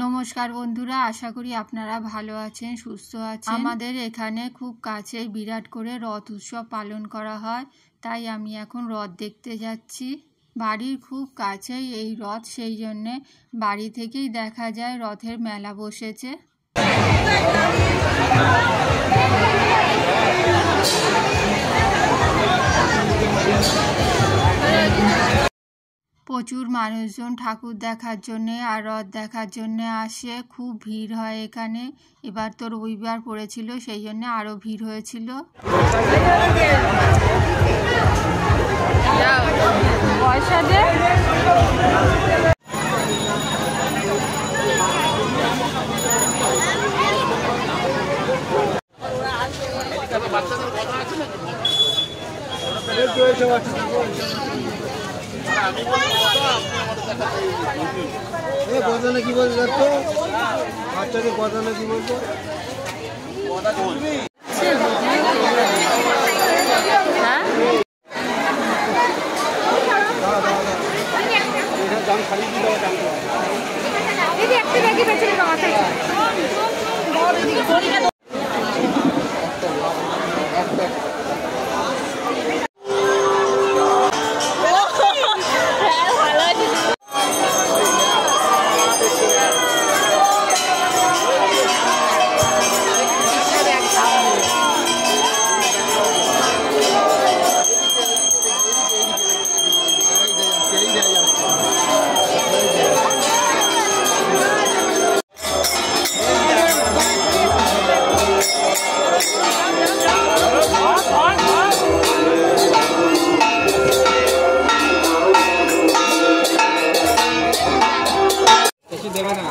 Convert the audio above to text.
नमस्कार बंधुरा आशा करी आपनारा भालो आछेन सुस्थ आछेन। आमादेर एखाने खूब काछेई बिराट करे रथ उत्सव पालन करा हय, ताई आमी एखन रथ देखते जाच्छि। बाड़ीर खूब काछेई एई रथ, सेई जन्य बाड़ी थेकेई देखा जाय रथेर मेला बसेছে। प्रचुर मानुषजन ठाकुर देखार जन्य और रथ देखार जन्य आसे, खूब भीड़ हय एखाने। एबार तो रविवार पड़ेछिलो सेई जन्य आरो भीड़ हयेछिलो। কথা কি বলছো বাচ্চাদের কথা কি বলছো দাম খালি কি দাও দাম দিদি একটা ব্যাগই বেচে দাও মাথায় देवे ना